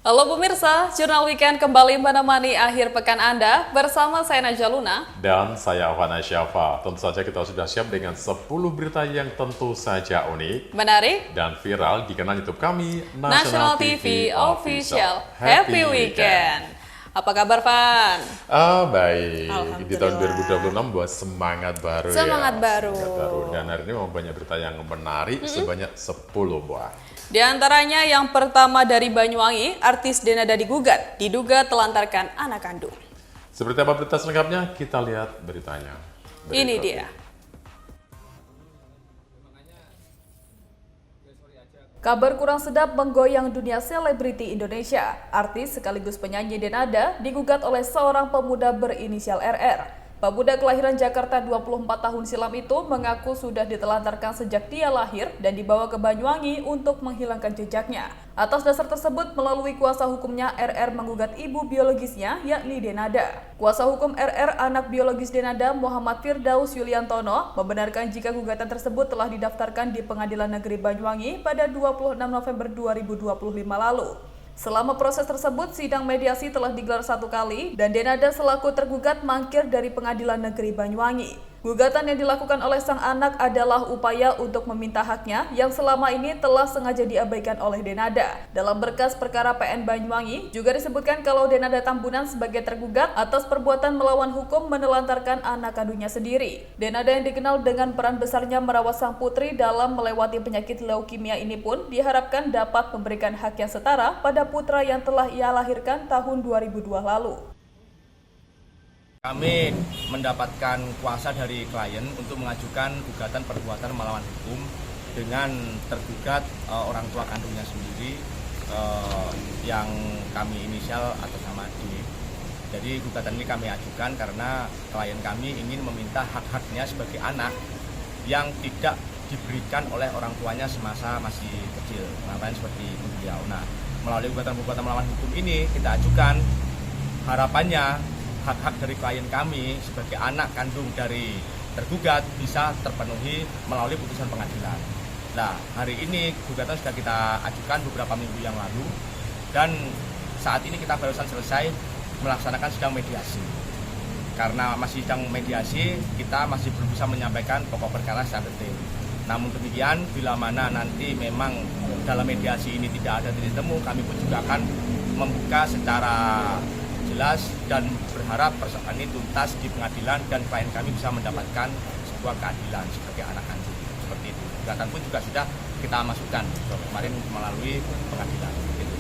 Halo pemirsa, Jurnal Weekend kembali menemani akhir pekan Anda bersama saya Najwa Luna. Dan saya Afana Syafa. Tentu saja kita sudah siap dengan 10 berita yang tentu saja unik, Menarik, dan viral di kanal YouTube kami, National TV Official. Happy Weekend. Apa kabar, Van? Baik. Di tahun 2026 buat semangat baru Semangat ya. baru. Semangat baru. Dan hari ini memang banyak berita yang menarik, sebanyak 10 buah. Di antaranya yang pertama dari Banyuwangi, artis Denada digugat, diduga telantarkan anak kandung. Seperti apa berita selengkapnya? Kita lihat beritanya. Ini dia. Kabar kurang sedap menggoyang dunia selebriti Indonesia. Artis sekaligus penyanyi Denada digugat oleh seorang pemuda berinisial RR. Pemuda kelahiran Jakarta 24 tahun silam itu mengaku sudah ditelantarkan sejak dia lahir dan dibawa ke Banyuwangi untuk menghilangkan jejaknya. Atas dasar tersebut, melalui kuasa hukumnya, RR menggugat ibu biologisnya, yakni Denada. Kuasa hukum RR, anak biologis Denada, Muhammad Firdaus Yuliantono, membenarkan jika gugatan tersebut telah didaftarkan di Pengadilan Negeri Banyuwangi pada 26 November 2025 lalu. Selama proses tersebut, sidang mediasi telah digelar 1 kali dan Denada selaku tergugat mangkir dari Pengadilan Negeri Banyuwangi. Gugatan yang dilakukan oleh sang anak adalah upaya untuk meminta haknya yang selama ini telah sengaja diabaikan oleh Denada. Dalam berkas perkara PN Banyuwangi juga disebutkan kalau Denada Tambunan sebagai tergugat atas perbuatan melawan hukum menelantarkan anak kandungnya sendiri. Denada yang dikenal dengan peran besarnya merawat sang putri dalam melewati penyakit leukemia ini pun diharapkan dapat memberikan hak yang setara pada putra yang telah ia lahirkan tahun 2002 lalu. Kami mendapatkan kuasa dari klien untuk mengajukan gugatan perbuatan melawan hukum dengan tergugat orang tua kandungnya sendiri yang kami inisial atas nama D. Jadi gugatan ini kami ajukan karena klien kami ingin meminta hak-haknya sebagai anak yang tidak diberikan oleh orang tuanya semasa masih kecil, namanya seperti beliau. Nah, melalui gugatan perbuatan melawan hukum ini kita ajukan harapannya hak-hak dari klien kami sebagai anak kandung dari tergugat bisa terpenuhi melalui putusan pengadilan. Nah, hari ini gugatan sudah kita ajukan beberapa minggu yang lalu dan saat ini kita barusan selesai melaksanakan sidang mediasi. Karena masih sidang mediasi, kita masih belum bisa menyampaikan pokok perkara secara detail. Namun demikian, bila mana nanti memang dalam mediasi ini tidak ada titik temu, kami pun juga akan membuka secara jelas dan berharap persoalan ini tuntas di pengadilan dan klien kami bisa mendapatkan sebuah keadilan sebagai anak kandung. Seperti itu. Gugatan pun juga sudah kita masukkan kemarin melalui pengadilan. Gitu.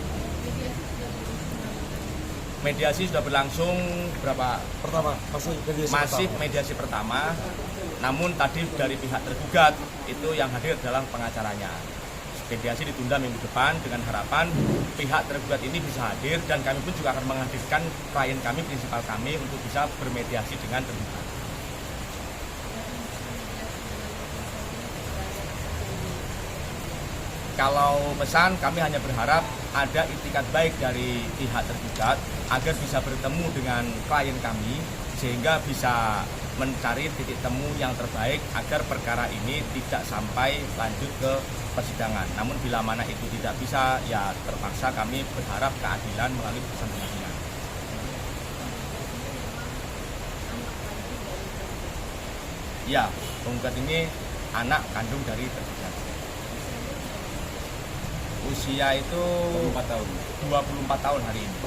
Mediasi sudah berlangsung berapa? Masih mediasi pertama. Namun tadi dari pihak tergugat itu yang hadir adalah pengacaranya. Mediasi ditunda minggu depan dengan harapan pihak tergugat ini bisa hadir dan kami pun juga akan menghadirkan klien kami, prinsipal kami untuk bisa bermediasi dengan tergugat. Kalau pesan kami hanya berharap ada itikat baik dari pihak tergugat agar bisa bertemu dengan klien kami sehingga bisa mencari titik temu yang terbaik agar perkara ini tidak sampai lanjut ke persidangan. Namun bila mana itu tidak bisa, ya terpaksa kami berharap keadilan melalui putusan pengadilan. Ya, penggugat ini anak kandung dari tergugat. Usia itu 24 tahun hari ini.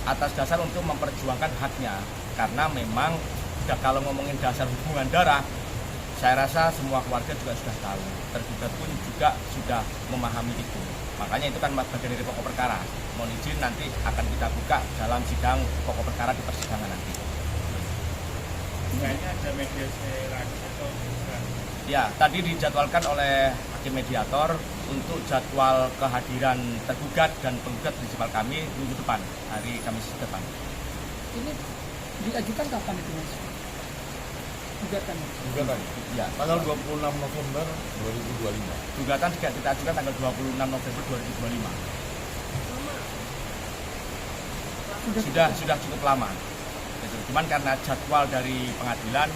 Atas dasar untuk memperjuangkan haknya, karena memang kalau ngomongin dasar hubungan darah, saya rasa semua keluarga juga sudah tahu, tergugat pun juga sudah memahami itu. Makanya itu kan bagian dari pokok perkara. Mohon izin nanti akan kita buka dalam sidang pokok perkara di persidangan nanti. Kayaknya ada mediasi lagi atau bukan? Ya, tadi dijadwalkan oleh hakim mediator untuk jadwal kehadiran tergugat dan penggugat prinsipal kami minggu depan, hari Kamis depan. Ini diajukan kapan itu, Mas? Gugatan? Gugatan? Ya. Tanggal 26 November 2025. Gugatan juga kita ajukan tanggal 26 November 2025. Sudah cukup lama. Cuman karena jadwal dari pengadilan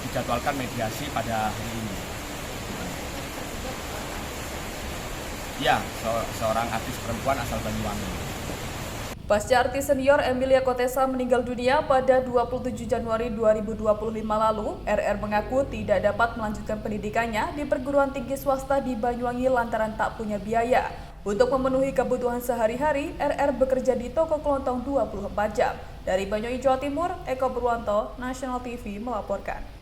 dijadwalkan mediasi pada hari ini. Ya, seorang artis perempuan asal Banyuwangi. Pasca artis senior Emilia Contessa meninggal dunia pada 27 Januari 2025 lalu, RR mengaku tidak dapat melanjutkan pendidikannya di perguruan tinggi swasta di Banyuwangi lantaran tak punya biaya. Untuk memenuhi kebutuhan sehari-hari, RR bekerja di toko kelontong 24 jam. Dari Banyuwangi, Jawa Timur, Eko Purwanto, National TV melaporkan.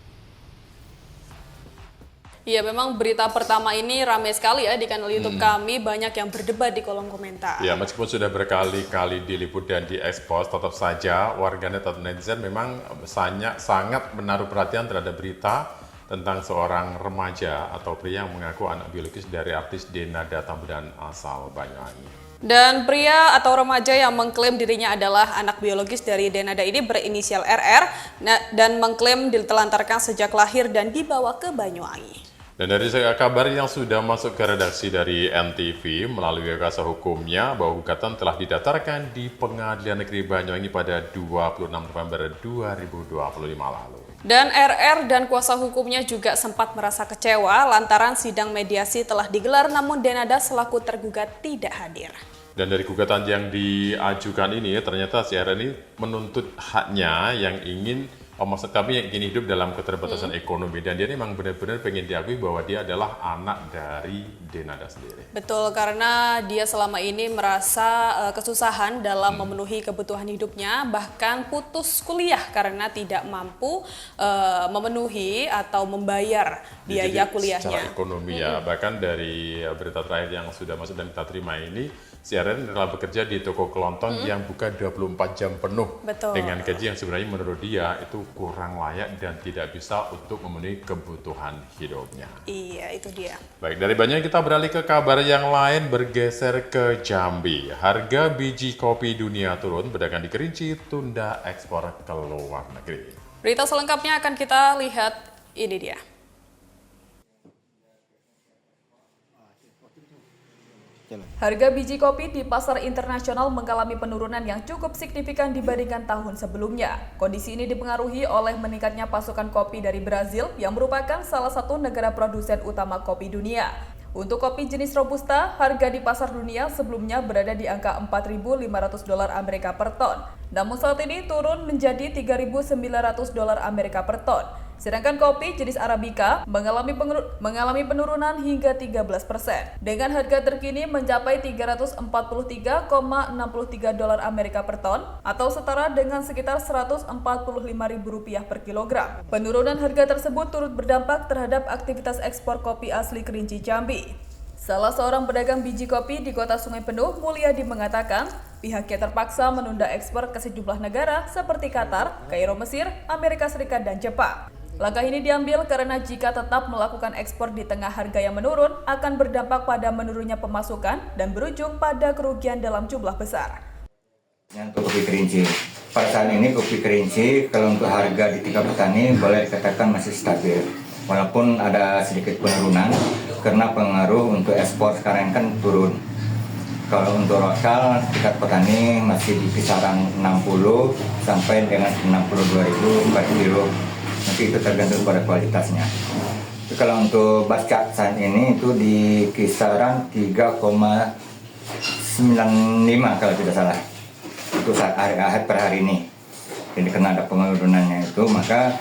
Iya, memang berita pertama ini ramai sekali ya di kanal YouTube kami, banyak yang berdebat di kolom komentar. Ya, meskipun sudah berkali-kali diliput dan diekspos, tetap saja warganet atau netizen memang sangat menaruh perhatian terhadap berita tentang seorang remaja atau pria yang mengaku anak biologis dari artis Denada Tambunan asal Banyuwangi. Dan pria atau remaja yang mengklaim dirinya adalah anak biologis dari Denada ini berinisial RR dan mengklaim ditelantarkan sejak lahir dan dibawa ke Banyuwangi. Dan dari kabar yang sudah masuk ke redaksi dari NTV melalui kuasa hukumnya bahwa gugatan telah didaftarkan di Pengadilan Negeri Banyuwangi pada 26 November 2025 lalu. Dan RR dan kuasa hukumnya juga sempat merasa kecewa lantaran sidang mediasi telah digelar namun Denada selaku tergugat tidak hadir. Dan dari gugatan yang diajukan ini ternyata si RR ini menuntut haknya yang ingin maksud kami yang ingin hidup dalam keterbatasan ekonomi, dan dia memang benar-benar pengen diakui bahwa dia adalah anak dari Denada sendiri. Betul, karena dia selama ini merasa kesusahan dalam memenuhi kebutuhan hidupnya, bahkan putus kuliah karena tidak mampu memenuhi atau membayar biaya kuliahnya. Secara ekonomi ya, bahkan dari berita terakhir yang sudah masuk dan kita terima ini, si RR adalah bekerja di toko kelontong yang buka 24 jam penuh. Betul. Dengan gaji yang sebenarnya menurut dia itu kurang layak dan tidak bisa untuk memenuhi kebutuhan hidupnya. Iya, itu dia. Baik, dari Banyuwangi kita beralih ke kabar yang lain, bergeser ke Jambi. Harga biji kopi dunia turun, pedagang di Kerinci tunda ekspor ke luar negeri. Berita selengkapnya akan kita lihat, ini dia. Harga biji kopi di pasar internasional mengalami penurunan yang cukup signifikan dibandingkan tahun sebelumnya. Kondisi ini dipengaruhi oleh meningkatnya pasokan kopi dari Brazil yang merupakan salah satu negara produsen utama kopi dunia. Untuk kopi jenis Robusta, harga di pasar dunia sebelumnya berada di angka $4.500 Amerika per ton. Namun saat ini turun menjadi $3.900 Amerika per ton. Sedangkan kopi jenis Arabica mengalami penurunan hingga 13%. Dengan harga terkini mencapai $343,63 Amerika per ton atau setara dengan sekitar Rp145.000 per kilogram. Penurunan harga tersebut turut berdampak terhadap aktivitas ekspor kopi asli Kerinci Jambi. Salah seorang pedagang biji kopi di Kota Sungai Penuh, Mulyadi mengatakan, pihaknya terpaksa menunda ekspor ke sejumlah negara seperti Qatar, Kairo, Mesir, Amerika Serikat, dan Jepang. Langkah ini diambil karena jika tetap melakukan ekspor di tengah harga yang menurun, akan berdampak pada menurunnya pemasukan dan berujung pada kerugian dalam jumlah besar. Untuk kopi Kerinci, pada saat ini kopi Kerinci kalau untuk harga di tingkat petani boleh dikatakan masih stabil. Walaupun ada sedikit penurunan karena pengaruh untuk ekspor sekarang kan turun. Kalau untuk lokal tingkat petani masih di kisaran 60 sampai dengan 62.000 per kilo. Nanti itu tergantung pada kualitasnya. Jadi kalau untuk basca saat ini itu di kisaran 3,95 kalau tidak salah. Itu saat hari per hari ini. Jadi karena ada penurunannya itu maka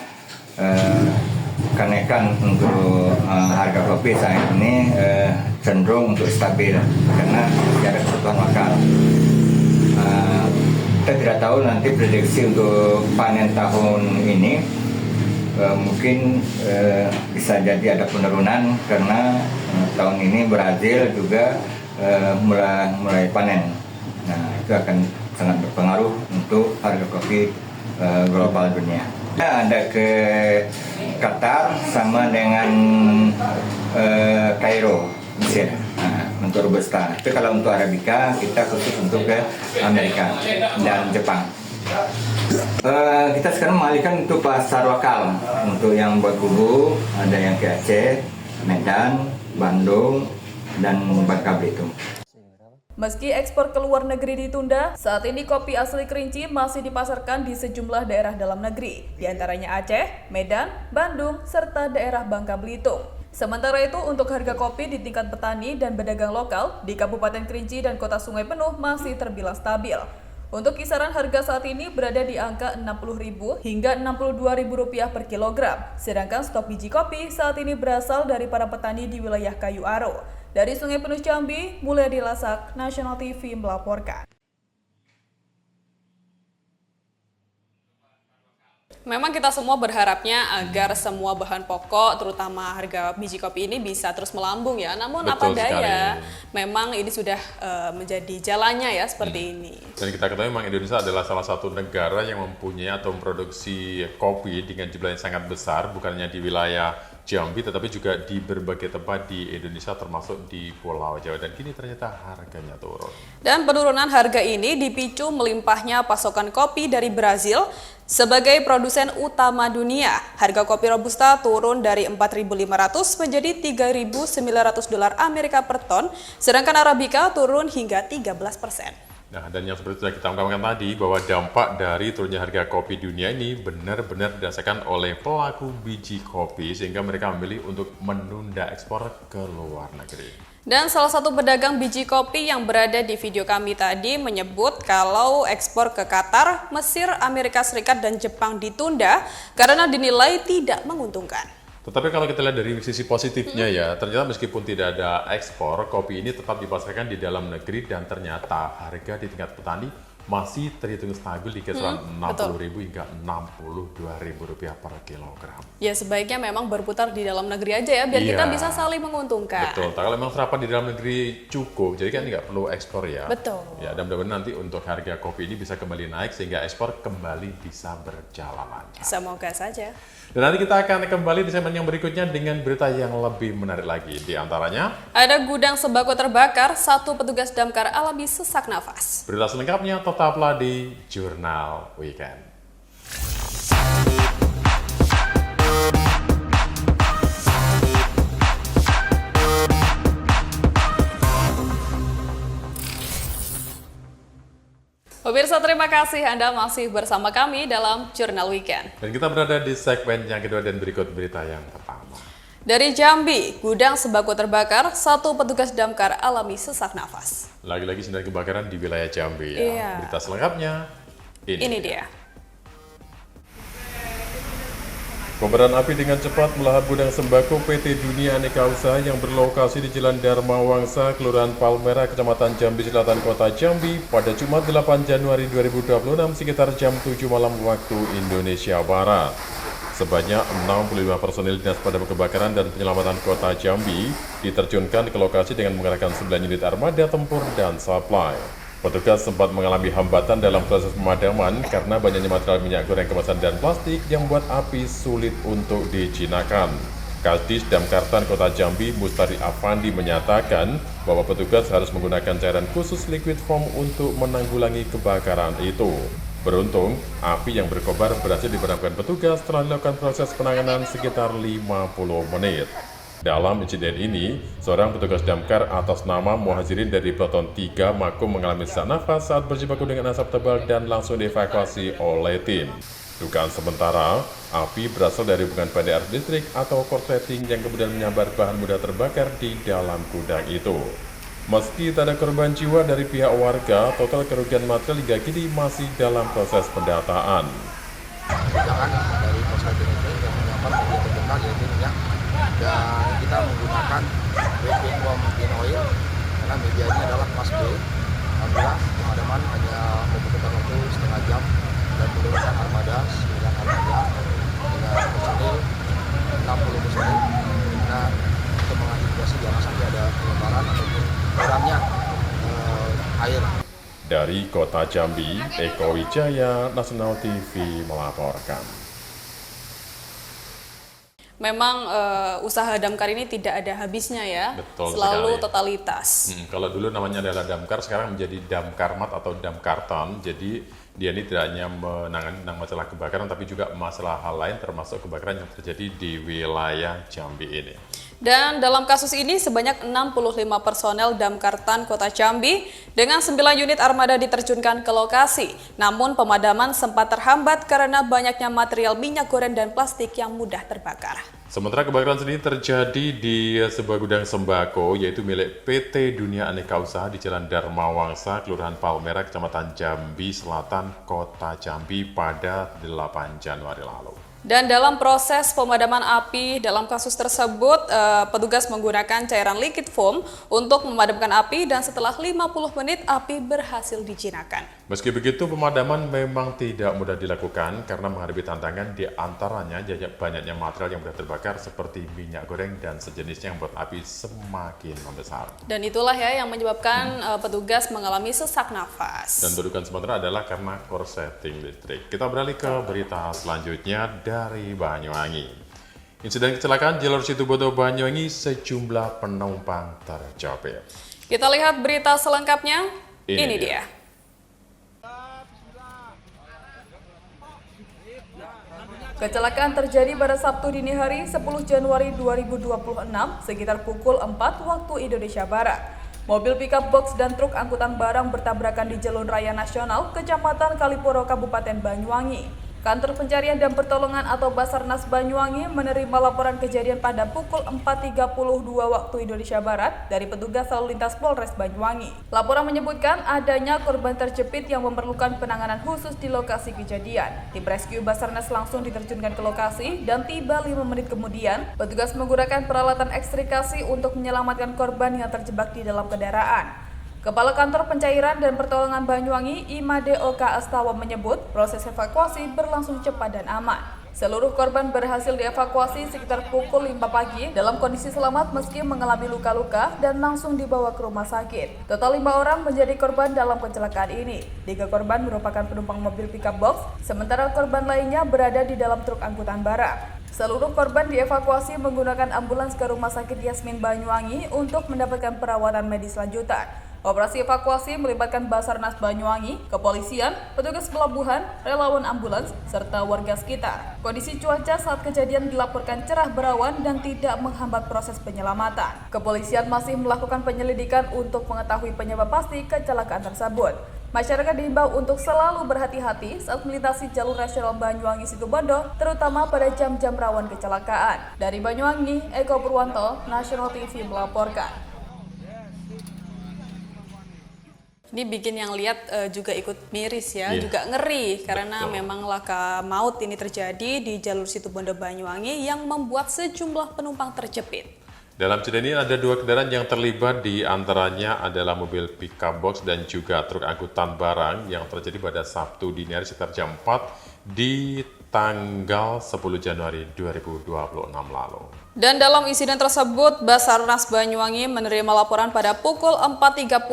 kenaikan untuk harga kopi saat ini cenderung untuk stabil karena tidak ada kebutuhan lokal. Kita tidak tahu nanti prediksi untuk panen tahun ini. Mungkin bisa jadi ada penurunan karena tahun ini Brazil juga mulai panen. Nah, itu akan sangat berpengaruh untuk harga kopi global dunia. Ada ke Qatar sama dengan Kairo, Mesir. Nah, untuk Robusta. Tapi kalau untuk Arabica kita khusus untuk ke Amerika dan Jepang. Kita sekarang mengalihkan untuk pasar lokal. Untuk yang buat kubu ada yang ke Aceh, Medan, Bandung, dan Bangka Belitung. Meski ekspor ke luar negeri ditunda, saat ini kopi asli Kerinci masih dipasarkan di sejumlah daerah dalam negeri, di antaranya Aceh, Medan, Bandung, serta daerah Bangka Belitung. Sementara itu, untuk harga kopi di tingkat petani dan pedagang lokal di Kabupaten Kerinci dan Kota Sungai Penuh masih terbilang stabil. Untuk kisaran harga saat ini berada di angka Rp60.000 hingga Rp62.000 per kilogram. Sedangkan stok biji kopi saat ini berasal dari para petani di wilayah Kayu Aro. Dari Sungai Penuh Jambi, Mulyadi Lasak, National TV melaporkan. Memang kita semua berharapnya agar semua bahan pokok, terutama harga biji kopi ini bisa terus melambung ya. Namun Betul apa daya, sekali. memang ini sudah menjadi jalannya ya seperti ini. Dan kita ketahui memang Indonesia adalah salah satu negara yang mempunyai atau memproduksi kopi dengan jumlah yang sangat besar, bukan hanya di wilayah Jambi, tetapi juga di berbagai tempat di Indonesia termasuk di Pulau Jawa. Dan kini ternyata harganya turun. Dan penurunan harga ini dipicu melimpahnya pasokan kopi dari Brazil. Sebagai produsen utama dunia, harga kopi Robusta turun dari 4.500 menjadi 3.900 dolar Amerika per ton, sedangkan Arabica turun hingga 13%. Nah, dan yang seperti sudah kita ungkapkan tadi, bahwa dampak dari turunnya harga kopi dunia ini benar-benar dirasakan oleh pelaku biji kopi, sehingga mereka memilih untuk menunda ekspor ke luar negeri. Dan salah satu pedagang biji kopi yang berada di video kami tadi menyebut kalau ekspor ke Qatar, Mesir, Amerika Serikat, dan Jepang ditunda karena dinilai tidak menguntungkan. Tetapi kalau kita lihat dari sisi positifnya ya, ternyata meskipun tidak ada ekspor, kopi ini tetap dipasarkan di dalam negeri dan ternyata harga di tingkat petani masih terhitung stabil di kisaran Rp60.000 hingga Rp62.000 per kilogram. Ya sebaiknya memang berputar di dalam negeri aja ya, biar kita bisa saling menguntungkan. Betul, kalau memang serapan di dalam negeri cukup, jadi kan nggak perlu ekspor ya. Betul. Ya, dan mudah-mudahan nanti untuk harga kopi ini bisa kembali naik sehingga ekspor kembali bisa berjalan lancar. Semoga saja. Dan nanti kita akan kembali di segmen yang berikutnya dengan berita yang lebih menarik lagi. Di antaranya, Ada gudang sembako terbakar, satu petugas damkar alami sesak nafas. berita selengkapnya tetaplah di Jurnal Weekend. Pemirsa, terima kasih Anda masih bersama kami dalam Jurnal Weekend. Dan kita berada di segmen yang kedua dan berikut berita yang pertama. Dari Jambi, gudang sembako terbakar, satu petugas damkar alami sesak nafas. Lagi-lagi sindiran kebakaran di wilayah Jambi ya. Iya. Berita selengkapnya Ini dia. Kobaran api dengan cepat melahap gudang sembako PT Dunia Aneka Usaha yang berlokasi di Jalan Dharma Wangsa, Kelurahan Palmerah, Kecamatan Jambi Selatan, Kota Jambi pada Jumat 8 Januari 2026 sekitar jam 7 malam waktu Indonesia Barat. Sebanyak 65 personil Dinas Pemadam Kebakaran dan Penyelamatan Kota Jambi diterjunkan ke lokasi dengan mengerahkan 9 unit armada tempur dan supply. Petugas sempat mengalami hambatan dalam proses pemadaman karena banyaknya material minyak goreng kemasan dan plastik yang membuat api sulit untuk dijinakan. Kadis Damkartan Kota Jambi, Mustari Afandi menyatakan bahwa petugas harus menggunakan cairan khusus liquid foam untuk menanggulangi kebakaran itu. Beruntung, api yang berkobar berhasil dipadamkan petugas setelah dilakukan proses penanganan sekitar 50 menit. Dalam insiden ini, seorang petugas damkar atas nama Muhajirin dari Peleton 3 Makum mengalami sesak nafas saat berjibaku dengan asap tebal dan langsung dievakuasi oleh tim. Dugaan sementara, api berasal dari hubungan pada arus listrik atau korsleting yang kemudian menyambar bahan mudah terbakar di dalam gudang itu. Meski tak ada korban jiwa dari pihak warga, total kerugian material hingga kini masih dalam proses pendataan. Jangan dari korsleting itu yang menyambar media terdekat yaitu minyak, dan kita menggunakan liquid foam oil karena media ini adalah kelas B. Alhamdulillah pemadaman hanya membutuhkan waktu setengah jam dan menurunkan armada 9 armada dengan personil 60 personil karena untuk mengantisipasi jangan sampai ada pelebaran ataupun kurangnya air. Dari Kota Jambi, Eko Wijaya, National TV melaporkan. Memang usaha damkar ini tidak ada habisnya ya, Betul selalu sekali. totalitas. Kalau dulu namanya adalah damkar, sekarang menjadi damkarmat atau damkarton. Jadi dia ini tidak hanya menangani tentang masalah kebakaran, tapi juga masalah hal lain termasuk kebakaran yang terjadi di wilayah Jambi ini. Dan dalam kasus ini sebanyak 65 personel Damkartan Kota Jambi dengan 9 unit armada diterjunkan ke lokasi. Namun pemadaman sempat terhambat karena banyaknya material minyak goreng dan plastik yang mudah terbakar. Sementara kebakaran sendiri terjadi di sebuah gudang sembako yaitu milik PT Dunia Aneka Usaha di Jalan Dharma Wangsa, Kelurahan Palmerah, Kecamatan Jambi Selatan, Kota Jambi pada 8 Januari lalu. Dan dalam proses pemadaman api dalam kasus tersebut, petugas menggunakan cairan liquid foam untuk memadamkan api dan setelah 50 menit api berhasil dijinakan. Meski begitu, pemadaman memang tidak mudah dilakukan karena menghadapi tantangan di antaranya banyaknya material yang mudah terbakar seperti minyak goreng dan sejenisnya yang membuat api semakin membesar. Dan itulah ya yang menyebabkan petugas mengalami sesak nafas. Dan dugaan sementara adalah karena korsleting listrik. Kita beralih ke berita selanjutnya dari Banyuwangi. Insiden kecelakaan jalur Situbondo Banyuwangi, sejumlah penumpang terjepit. Kita lihat berita selengkapnya. Ini dia. Kecelakaan terjadi pada Sabtu dini hari 10 Januari 2026 sekitar pukul 4 waktu Indonesia Barat. Mobil pickup box dan truk angkutan barang bertabrakan di Jalur Raya Nasional, Kecamatan Kalipuro, Kabupaten Banyuwangi. Kantor Pencarian dan Pertolongan atau Basarnas Banyuwangi menerima laporan kejadian pada pukul 4.32 waktu Indonesia Barat dari petugas lalu lintas Polres Banyuwangi. Laporan menyebutkan adanya korban terjepit yang memerlukan penanganan khusus di lokasi kejadian. Tim rescue Basarnas langsung diterjunkan ke lokasi dan tiba 5 menit kemudian, petugas menggunakan peralatan ekstrikasi untuk menyelamatkan korban yang terjebak di dalam kendaraan. Kepala Kantor Pencairan dan Pertolongan Banyuwangi, Imade Oka Astawa menyebut proses evakuasi berlangsung cepat dan aman. Seluruh korban berhasil dievakuasi sekitar pukul 5 pagi dalam kondisi selamat meski mengalami luka-luka dan langsung dibawa ke rumah sakit. Total 5 orang menjadi korban dalam kecelakaan ini. 3 korban merupakan penumpang mobil pickup box, sementara korban lainnya berada di dalam truk angkutan barang. Seluruh korban dievakuasi menggunakan ambulans ke Rumah Sakit Yasmin Banyuwangi untuk mendapatkan perawatan medis lanjutan. Operasi evakuasi melibatkan Basarnas Banyuwangi, kepolisian, petugas pelabuhan, relawan ambulans, serta warga sekitar. Kondisi cuaca saat kejadian dilaporkan cerah berawan dan tidak menghambat proses penyelamatan. Kepolisian masih melakukan penyelidikan untuk mengetahui penyebab pasti kecelakaan tersebut. Masyarakat diimbau untuk selalu berhati-hati saat melintasi jalur nasional Banyuwangi Situbondo, terutama pada jam-jam rawan kecelakaan. Dari Banyuwangi, Eko Purwanto, National TV melaporkan. Ini bikin yang lihat juga ikut miris ya, Iya. juga ngeri karena Betul. memang laka maut ini terjadi di jalur Situbondo Banyuwangi yang membuat sejumlah penumpang terjepit. Dalam kejadian ini ada 2 kendaraan yang terlibat, di antaranya adalah mobil pickup box dan juga truk angkutan barang yang terjadi pada Sabtu dini hari sekitar jam 4 di tanggal 10 Januari 2026 lalu. Dan dalam insiden tersebut, Basarnas Banyuwangi menerima laporan pada pukul 4.32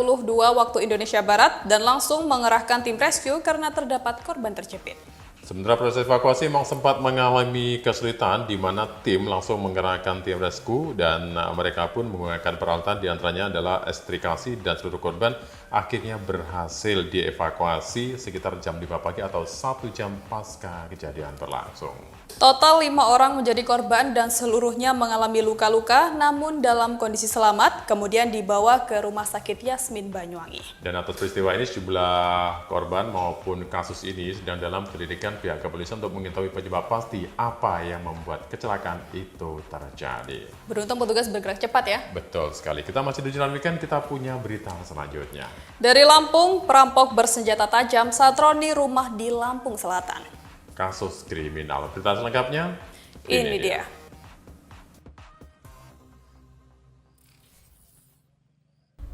waktu Indonesia Barat dan langsung mengerahkan tim rescue karena terdapat korban terjepit. Sementara proses evakuasi memang sempat mengalami kesulitan di mana tim langsung mengerahkan tim rescue dan mereka pun menggunakan peralatan, di antaranya adalah ekstrikasi, dan seluruh korban akhirnya berhasil dievakuasi sekitar jam 5 pagi atau 1 jam pasca kejadian berlangsung. Total 5 orang menjadi korban dan seluruhnya mengalami luka-luka namun dalam kondisi selamat, kemudian dibawa ke Rumah Sakit Yasmin Banyuwangi. Dan atas peristiwa ini sejumlah korban maupun kasus ini sedang dalam penyelidikan pihak kepolisian untuk mengetahui penyebab pasti apa yang membuat kecelakaan itu terjadi. Beruntung petugas bergerak cepat ya. Betul sekali. Kita masih di Jalan Weekend, kita punya berita selanjutnya. Dari Lampung, perampok bersenjata tajam satroni rumah di Lampung Selatan. Kasus kriminal. Berita selengkapnya Ini dia.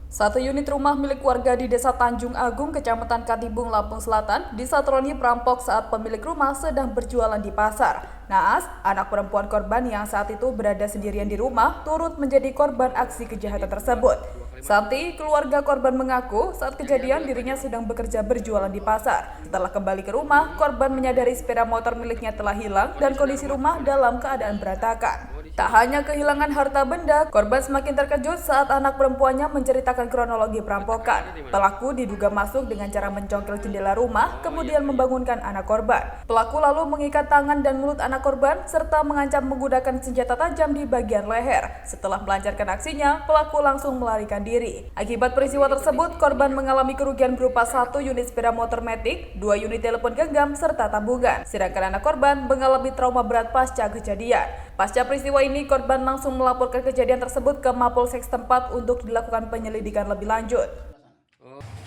Satu unit rumah milik warga di Desa Tanjung Agung, Kecamatan Katibung, Lampung Selatan, disatroni perampok saat pemilik rumah sedang berjualan di pasar. Naas, anak perempuan korban yang saat itu berada sendirian di rumah, turut menjadi korban aksi kejahatan tersebut. Santi, keluarga korban mengaku saat kejadian dirinya sedang bekerja berjualan di pasar. Setelah kembali ke rumah, korban menyadari sepeda motor miliknya telah hilang dan kondisi rumah dalam keadaan berantakan. Tak hanya kehilangan harta benda, korban semakin terkejut saat anak perempuannya menceritakan kronologi perampokan. Pelaku diduga masuk dengan cara mencongkel jendela rumah, kemudian membangunkan anak korban. Pelaku lalu mengikat tangan dan mulut anak korban, serta mengancam menggunakan senjata tajam di bagian leher. Setelah melancarkan aksinya, pelaku langsung melarikan diri. Akibat peristiwa tersebut, korban mengalami kerugian berupa 1 unit sepeda motor Matic, 2 unit telepon genggam, serta tabungan. Sedangkan anak korban mengalami trauma berat pasca kejadian. Pasca peristiwa ini, korban langsung melaporkan kejadian tersebut ke Mapolsek setempat untuk dilakukan penyelidikan lebih lanjut.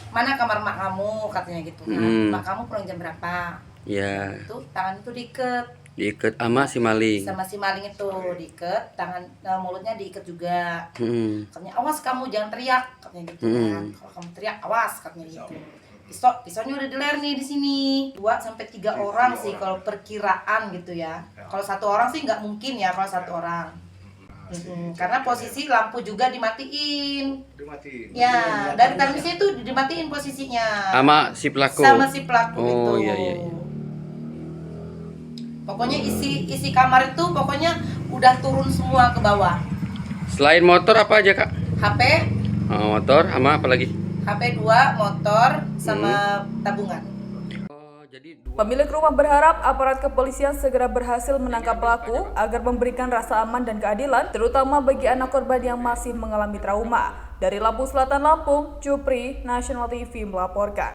Mana kamar mak kamu, katanya gitu kan. Mak kamu pulang jam berapa? Ya. Itu tangan itu Diikat sama si maling. sama si maling itu diikat, tangan mulutnya diikat juga. Katanya awas kamu jangan teriak, katanya gitu kan. Kalau kamu teriak awas, katanya gitu. Pisaunya udah diler nih di sini. 2 sampai 3 orang sih kalau perkiraan gitu ya. Kalau 1 orang sih nggak mungkin ya kalau 1 orang. Karena posisi lampu juga dimatiin. Ya, dari tamisnya itu dimatiin posisinya. Sama si pelaku. Sama si pelaku itu. Oh iya. Pokoknya isi kamar itu pokoknya udah turun semua ke bawah. Selain motor apa aja, Kak? HP, Motor sama apa lagi? HP 2, motor sama tabungan. Pemilik rumah berharap aparat kepolisian segera berhasil menangkap pelaku agar memberikan rasa aman dan keadilan, terutama bagi anak korban yang masih mengalami trauma. Dari Lampung Selatan, Lampung, Jupri, National TV melaporkan.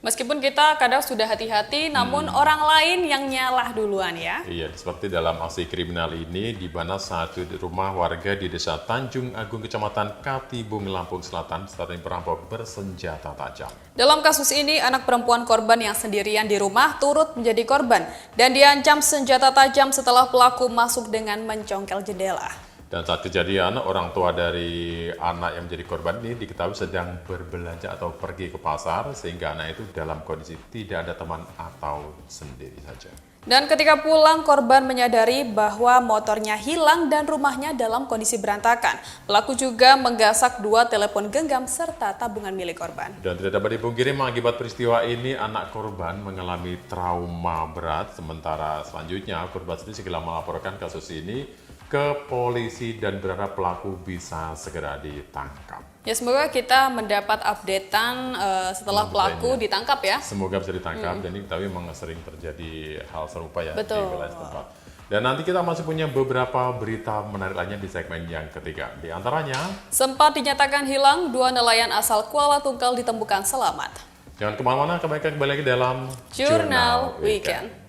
Meskipun kita kadang sudah hati-hati, namun orang lain yang nyalah duluan ya. Iya, seperti dalam aksi kriminal ini, di mana satu rumah warga di Desa Tanjung Agung, Kecamatan Katibung, Lampung Selatan, saat ini perampok bersenjata tajam. Dalam kasus ini, anak perempuan korban yang sendirian di rumah turut menjadi korban dan diancam senjata tajam setelah pelaku masuk dengan mencongkel jendela. Dan saat kejadian, orang tua dari anak yang menjadi korban ini diketahui sedang berbelanja atau pergi ke pasar, sehingga anak itu dalam kondisi tidak ada teman atau sendiri saja. Dan ketika pulang, korban menyadari bahwa motornya hilang dan rumahnya dalam kondisi berantakan. Pelaku juga menggasak 2 telepon genggam serta tabungan milik korban. Dan tidak dapat dipungkiri, mengakibat peristiwa ini, anak korban mengalami trauma berat. Sementara selanjutnya, korban sendiri segera melaporkan kasus ini ke polisi dan berharap pelaku bisa segera ditangkap. Ya, semoga kita mendapat updatean setelah pelaku ditangkap ya. Semoga bisa ditangkap, dan ini tapi memang sering terjadi hal serupa ya. Betul. Di wilayah setempat. Dan nanti kita masih punya beberapa berita menarik lainnya di segmen yang ketiga. Di antaranya, sempat dinyatakan hilang 2 nelayan asal Kuala Tungkal ditemukan selamat. Jangan kemana-mana, kembali lagi dalam Jurnal Weekend.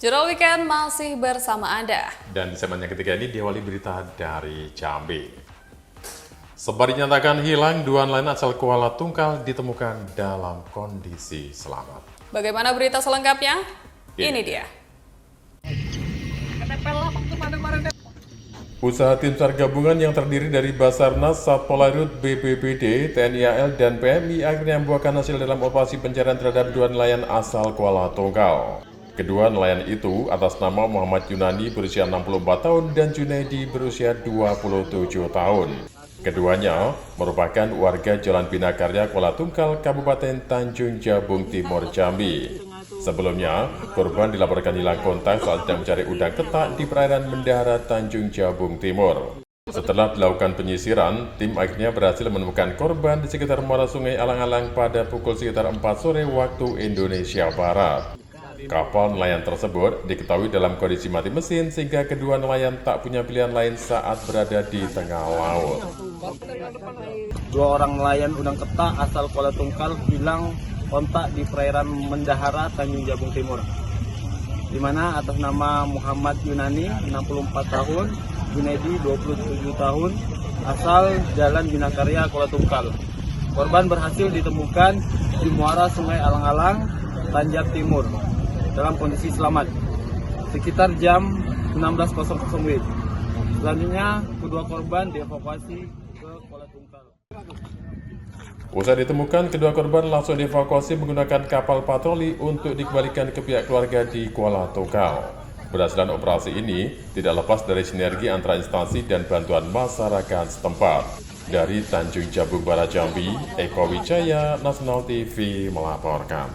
Jurnal Weekend masih bersama Anda. Dan di segmen yang ketiga ini diawali berita dari Jambi. Sempat dinyatakan hilang, 2 nelayan asal Kuala Tungkal ditemukan dalam kondisi selamat. Bagaimana berita selengkapnya? Ini dia. Usaha tim SAR gabungan yang terdiri dari Basarnas, Satpol Airut, BPBD, TNI AL, dan PMI akhirnya membuahkan hasil dalam operasi pencarian terhadap 2 nelayan asal Kuala Tungkal. Kedua nelayan itu atas nama Muhammad Yunani berusia 64 tahun dan Junaidi berusia 27 tahun. Keduanya merupakan warga Jalan Binakarya, Kuala Tungkal, Kabupaten Tanjung Jabung Timur, Jambi. Sebelumnya, korban dilaporkan hilang kontak saat sedang mencari udang ketak di perairan Bendahara, Tanjung Jabung Timur. Setelah dilakukan penyisiran, tim akhirnya berhasil menemukan korban di sekitar muara Sungai Alang-Alang pada pukul sekitar 4 sore waktu Indonesia Barat. Kapal nelayan tersebut diketahui dalam kondisi mati mesin sehingga kedua nelayan tak punya pilihan lain saat berada di tengah laut. 2 orang nelayan udang ketak asal Kuala Tungkal hilang kontak di perairan Bendahara, Tanjung Jabung Timur, di mana atas nama Muhammad Yunani 64 tahun, Junaidi 27 tahun, asal Jalan Binakarya, Kuala Tungkal. Korban berhasil ditemukan di muara Sungai Alang-Alang, Tanjab Timur, dalam kondisi selamat sekitar jam 16.00 WIB. Selanjutnya, kedua korban dievakuasi ke Kuala Tungkal. Usai ditemukan, kedua korban langsung dievakuasi menggunakan kapal patroli untuk dikembalikan ke pihak keluarga di Kuala Tungkal. Keberhasilan operasi ini tidak lepas dari sinergi antara instansi dan bantuan masyarakat setempat. Dari Tanjung Jabung Barat Jambi, Eko Wijaya, Nasional TV melaporkan.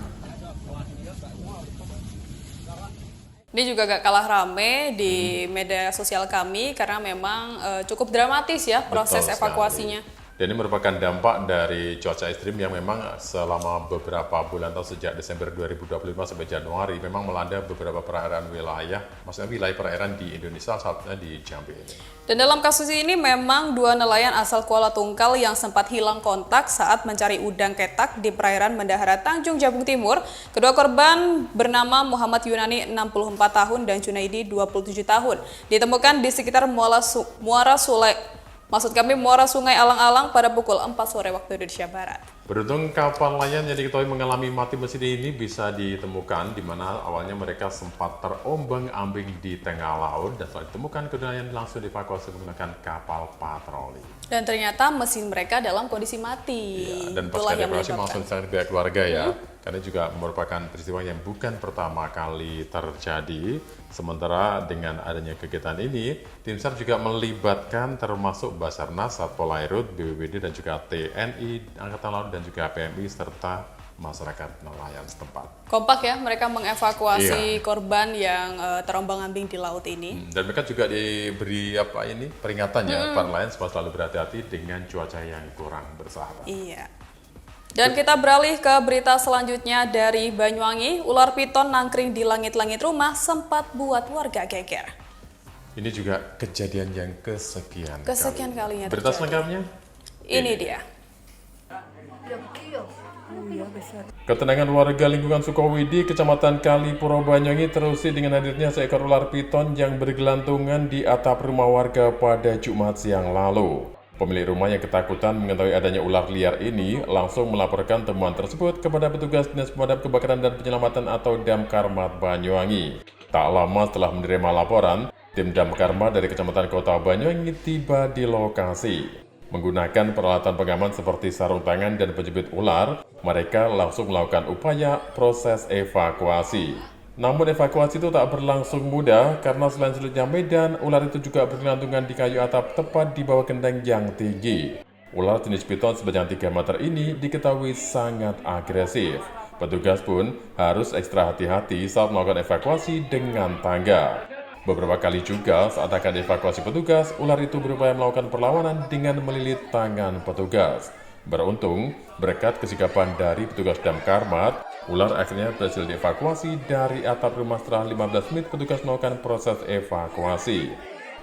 Ini juga gak kalah rame di media sosial kami karena memang cukup dramatis ya proses Betul evakuasinya. sekali. Dan ini merupakan dampak dari cuaca ekstrim yang memang selama beberapa bulan atau sejak Desember 2025 sampai Januari memang melanda beberapa perairan wilayah, maksudnya wilayah perairan di Indonesia, salah satunya di Jambi ini. Dan dalam kasus ini memang 2 nelayan asal Kuala Tungkal yang sempat hilang kontak saat mencari udang ketak di perairan Bendahara Tanjung Jabung Timur. Kedua korban bernama Muhammad Yunani 64 tahun dan Junaidi 27 tahun. Ditemukan di sekitar Muara Sungai Alang-Alang pada pukul 4 sore waktu Indonesia Barat. Beruntung kapal nelayan yang diketahui mengalami mati mesin ini bisa ditemukan, di mana awalnya mereka sempat terombang-ambing di tengah laut, dan setelah ditemukan kedua nelayan langsung dievakuasi menggunakan kapal patroli. Dan ternyata mesin mereka dalam kondisi mati. Ya, dan pasca dievakuasi langsung disambut pihak keluarga ya, karena juga merupakan peristiwa yang bukan pertama kali terjadi. Sementara dengan adanya kegiatan ini, tim SAR juga melibatkan termasuk Basarnas, Satpol Airut, BPBD dan juga TNI, Angkatan Laut dan juga PMI serta masyarakat nelayan setempat. Kompak ya, mereka mengevakuasi korban yang terombang-ambing di laut ini. Dan mereka juga diberi peringatan ya, para nelayan supaya selalu berhati-hati dengan cuaca yang kurang bersahabat. Iya. Dan kita beralih ke berita selanjutnya dari Banyuwangi. Ular piton nangkring di langit-langit rumah sempat buat warga geger. Ini juga kejadian yang kesekian kalinya. Berita selengkapnya? Ini dia. Ketenangan warga lingkungan Sukowidi, Kecamatan Kalipuro, Banyuwangi terusik dengan hadirnya seekor ular piton yang bergelantungan di atap rumah warga pada Jumat siang lalu. Pemilik rumah yang ketakutan mengetahui adanya ular liar ini langsung melaporkan temuan tersebut kepada petugas Dinas Pemadam Kebakaran dan Penyelamatan atau Damkarmat Banyuwangi. Tak lama setelah menerima laporan, tim Damkarmat dari Kecamatan Kota Banyuwangi tiba di lokasi. Menggunakan peralatan pengaman seperti sarung tangan dan penjepit ular, mereka langsung melakukan upaya proses evakuasi. Namun evakuasi itu tak berlangsung mudah karena selain sulitnya medan, ular itu juga bergelantungan di kayu atap tepat di bawah genteng yang tinggi. Ular jenis piton sepanjang 3 meter ini diketahui sangat agresif. Petugas pun harus ekstra hati-hati saat melakukan evakuasi dengan tangga. Beberapa kali juga saat akan evakuasi petugas, ular itu berupaya melakukan perlawanan dengan melilit tangan petugas. Beruntung, berkat kesikapan dari petugas Damkarmat, ular akhirnya berhasil dievakuasi dari atap rumah setelah 15 menit petugas melakukan proses evakuasi.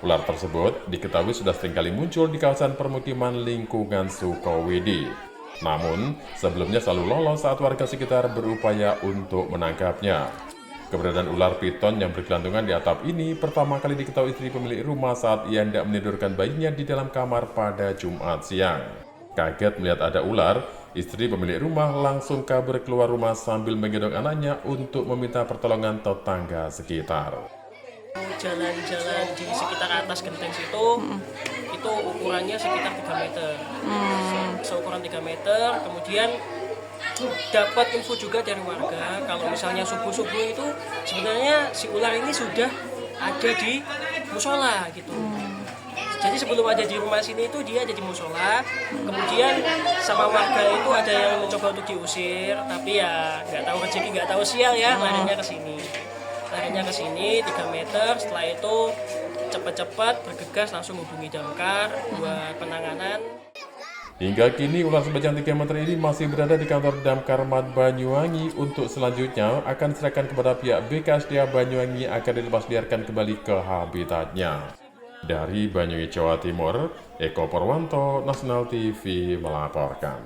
Ular tersebut diketahui sudah seringkali muncul di kawasan permukiman lingkungan Sukowidi. Namun, sebelumnya selalu lolos saat warga sekitar berupaya untuk menangkapnya. Keberadaan ular piton yang bergelantungan di atap ini pertama kali diketahui istri pemilik rumah saat ia hendak menidurkan bayinya di dalam kamar pada Jumat siang. Kaget melihat ada ular, istri pemilik rumah langsung kabur keluar rumah sambil menggendong anaknya untuk meminta pertolongan tetangga sekitar. Jalan-jalan di sekitar atas genteng situ, itu ukurannya sekitar 3 meter. Seukuran 3 meter, kemudian dapat info juga dari warga kalau misalnya subuh-subuh itu sebenarnya si ular ini sudah ada di musola gitu. Jadi sebelum ada di rumah sini itu dia ada di musola, kemudian sama warga itu ada yang mencoba untuk diusir, tapi ya nggak tahu rezeki nggak tahu siang ya, larinya ke sini 3 meter. Setelah itu cepat-cepat bergegas langsung hubungi damkar buat penanganan. Hingga kini ular sepanjang 3 meter ini masih berada di kantor Damkarmat Banyuwangi. Untuk selanjutnya akan diserahkan kepada pihak BKSDA Banyuwangi agar dilepas liarkan kembali ke habitatnya. Dari Banyuwangi, Jawa Timur, Eko Purwanto, Nasional TV melaporkan.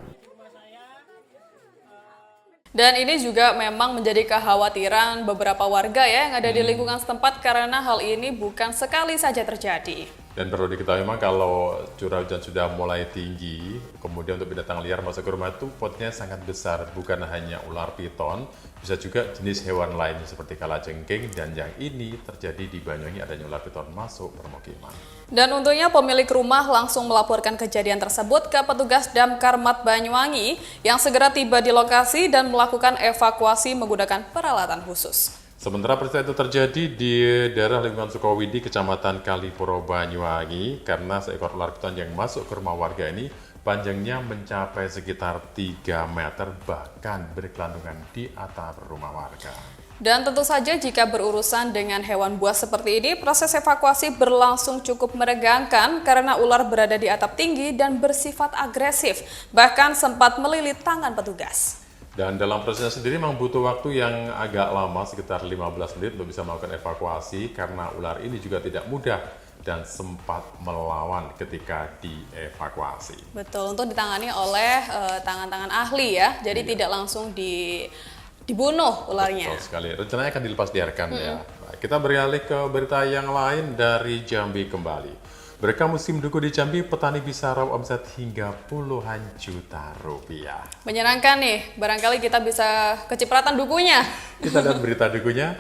Dan ini juga memang menjadi kekhawatiran beberapa warga ya yang ada di lingkungan setempat karena hal ini bukan sekali saja terjadi. Dan perlu diketahui memang kalau curah hujan sudah mulai tinggi, kemudian untuk binatang liar masuk ke rumah itu potensinya sangat besar. Bukan hanya ular piton, bisa juga jenis hewan lain seperti kalajengking, dan yang ini terjadi di Banyuwangi adanya ular piton masuk permukiman. Dan untungnya pemilik rumah langsung melaporkan kejadian tersebut ke petugas Damkarmat Banyuwangi yang segera tiba di lokasi dan melakukan evakuasi menggunakan peralatan khusus. Sementara peristiwa itu terjadi di daerah lingkungan Sukowidi, Kecamatan Kalipuro, Banyuwangi, karena seekor ular piton yang masuk ke rumah warga ini panjangnya mencapai sekitar 3 meter, bahkan berkelantungan di atap rumah warga. Dan tentu saja jika berurusan dengan hewan buas seperti ini, proses evakuasi berlangsung cukup menegangkan karena ular berada di atap tinggi dan bersifat agresif, bahkan sempat melilit tangan petugas. Dan dalam prosesnya sendiri memang butuh waktu yang agak lama, sekitar 15 menit untuk bisa melakukan evakuasi karena ular ini juga tidak mudah dan sempat melawan ketika dievakuasi. Betul, untuk ditangani oleh tangan-tangan ahli ya, jadi tidak langsung dibunuh ularnya. Betul sekali, rencananya akan dilepas liarkan ya. Baik, kita beralih ke berita yang lain dari Jambi kembali. Berkah musim duku di Jambi, petani bisa raup omset hingga puluhan juta rupiah. Menyenangkan nih, barangkali kita bisa kecipratan dukunya. Kita lihat berita dukunya.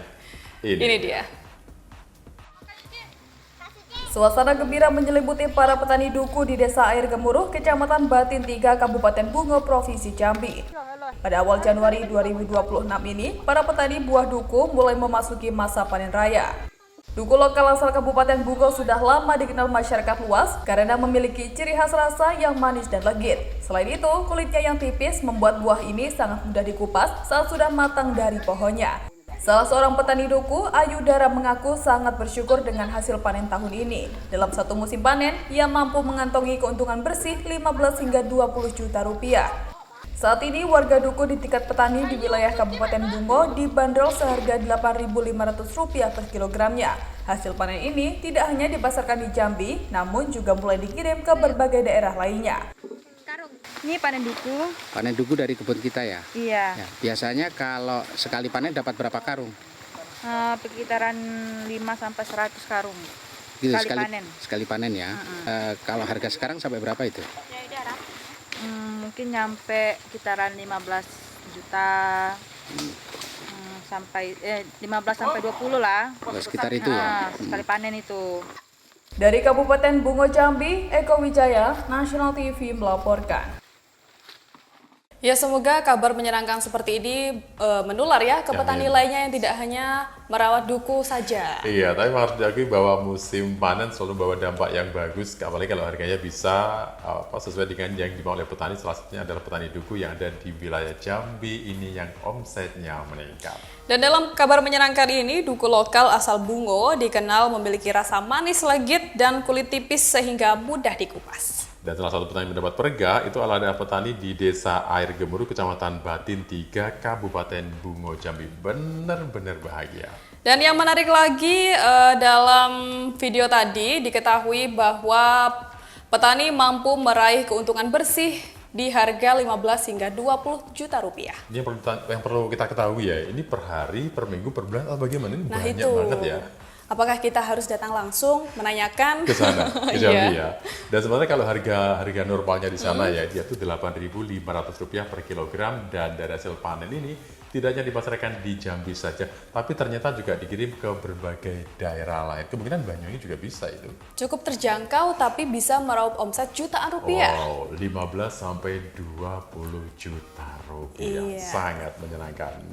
Ini dia. Suasana gembira menyelimuti para petani duku di Desa Air Gemuruh, Kecamatan Batin 3, Kabupaten Bungo, Provinsi Jambi. Pada awal Januari 2026 ini, para petani buah duku mulai memasuki masa panen raya. Duku lokal asal Kabupaten Bungo sudah lama dikenal masyarakat luas karena memiliki ciri khas rasa yang manis dan legit. Selain itu, kulitnya yang tipis membuat buah ini sangat mudah dikupas saat sudah matang dari pohonnya. Salah seorang petani duku, Ayudara, mengaku sangat bersyukur dengan hasil panen tahun ini. Dalam satu musim panen, ia mampu mengantongi keuntungan bersih 15 hingga 20 juta rupiah. Saat ini warga duku di tingkat petani di wilayah Kabupaten Bungo dibanderol seharga Rp8.500 per kilogramnya. Hasil panen ini tidak hanya dipasarkan di Jambi, namun juga mulai dikirim ke berbagai daerah lainnya. Ini panen duku. Panen duku dari kebun kita ya? Iya. Ya, biasanya kalau sekali panen dapat berapa karung? Sekitaran 5-100 karung. Gitu, sekali panen ya. Kalau harga sekarang sampai berapa itu? Mungkin nyampe sekitaran 15 juta sampai 15-20 lah. Sekitar itu ya. Sekali panen itu. Dari Kabupaten Bungo Jambi, Eko Wijaya, National TV melaporkan. Ya, semoga kabar menyenangkan seperti ini menular ya ke petani lainnya yang tidak hanya merawat duku saja. Iya, tapi harus diakui bahwa musim panen selalu bawa dampak yang bagus, apalagi kalau harganya bisa sesuai dengan yang dimau oleh petani. Salah satunya adalah petani duku yang ada di wilayah Jambi ini yang omsetnya meningkat. Dan dalam kabar menyenangkan ini, duku lokal asal Bungo dikenal memiliki rasa manis legit dan kulit tipis sehingga mudah dikupas. Dan salah satu petani mendapat perga itu adalah petani di Desa Air Gemuruh, Kecamatan Batin 3, Kabupaten Bungo, Jambi. Benar-benar bahagia. Dan yang menarik lagi dalam video tadi diketahui bahwa petani mampu meraih keuntungan bersih di harga 15 hingga 20 juta rupiah. Ini yang perlu kita ketahui ya, ini per hari, per minggu, per bulan, bagaimana? Ini banyak banget ya. Apakah kita harus datang langsung menanyakan ke sana, ke Jambi ya. Dan sebenarnya kalau harga normalnya di sana ya, dia tuh Rp8.500 per kilogram, dan dari hasil panen ini tidak hanya dipasarkan di Jambi saja, tapi ternyata juga dikirim ke berbagai daerah lain. Kemungkinan Banyuwangi juga bisa itu. Cukup terjangkau tapi bisa meraup omset jutaan rupiah. Wow, 15 sampai 20 juta rupiah. Iya. Sangat menyenangkan.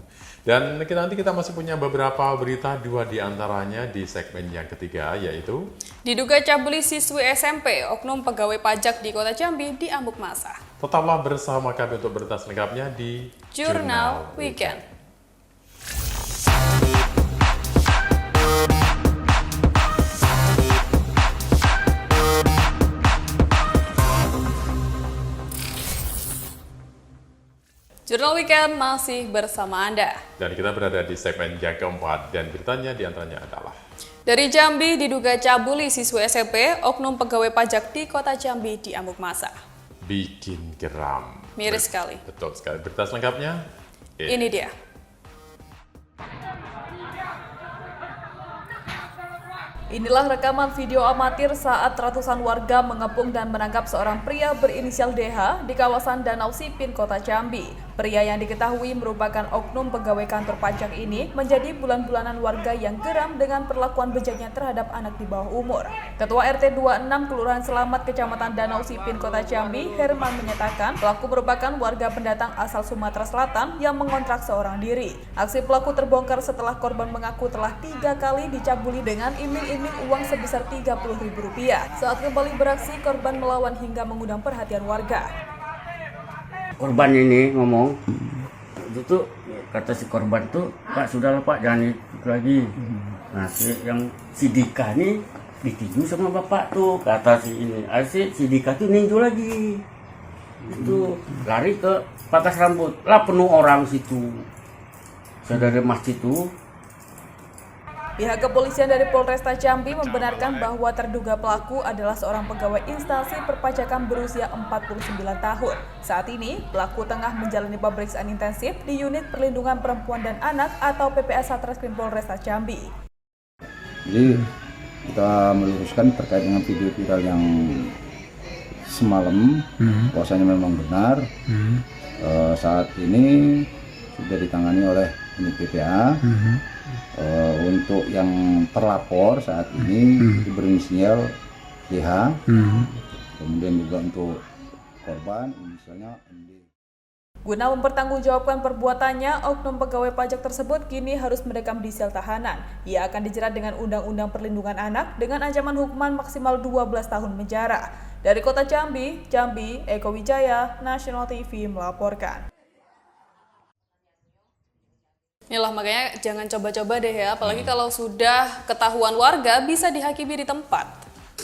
Dan nanti kita masih punya beberapa berita, 2 diantaranya di segmen yang ketiga, yaitu diduga cabuli siswi SMP, oknum pegawai pajak di Kota Jambi diambuk massa. Tetaplah bersama kami untuk berita selengkapnya di Jurnal Weekend. Jurnal Weekend masih bersama Anda. Dan kita berada di segmen yang keempat, dan beritanya diantaranya adalah dari Jambi diduga cabuli siswa SMP, oknum pegawai pajak di Kota Jambi diambuk massa. Bikin geram. Miris sekali. Betul sekali. Berita selengkapnya ini dia. Inilah rekaman video amatir saat ratusan warga mengepung dan menangkap seorang pria berinisial DH di kawasan Danau Sipin, Kota Jambi. Pria yang diketahui merupakan oknum pegawai kantor pajak ini menjadi bulan-bulanan warga yang geram dengan perlakuan bejatnya terhadap anak di bawah umur. Ketua RT 26 Kelurahan Selamat Kecamatan Danau Sipin Kota Jambi, Herman menyatakan pelaku merupakan warga pendatang asal Sumatera Selatan yang mengontrak seorang diri. Aksi pelaku terbongkar setelah korban mengaku telah 3 kali dicabuli dengan iming-iming uang sebesar Rp30.000. Saat kembali beraksi, korban melawan hingga mengundang perhatian warga. Korban ini ngomong, itu tuh kata si korban tuh, Pak sudahlah Pak jangan itu lagi. Nah si Dika nih ditinju sama bapak tuh, kata si ini. Si Dika tuh ninju lagi, itu lari ke patas rambut, lah penuh orang situ. Saudara masjid tuh. Pihak kepolisian dari Polresta Jambi membenarkan bahwa terduga pelaku adalah seorang pegawai instansi perpajakan berusia 49 tahun. Saat ini, pelaku tengah menjalani pemeriksaan intensif di Unit Perlindungan Perempuan dan Anak atau PPA Satreskrim Polresta Jambi. Jadi kita meluruskan terkait dengan video viral yang semalam, bahwasanya memang benar. Saat ini sudah ditangani oleh unit PPA. Untuk yang terlapor saat ini itu berinisial DH, kemudian juga untuk korban inisialnya MD. Guna mempertanggungjawabkan perbuatannya, oknum pegawai pajak tersebut kini harus mendekam di sel tahanan. Ia akan dijerat dengan Undang-Undang Perlindungan Anak dengan ancaman hukuman maksimal 12 tahun penjara. Dari Kota Jambi, Eko Wijaya, National TV melaporkan. Inilah makanya jangan coba-coba deh ya, apalagi kalau sudah ketahuan warga bisa dihakimi di tempat.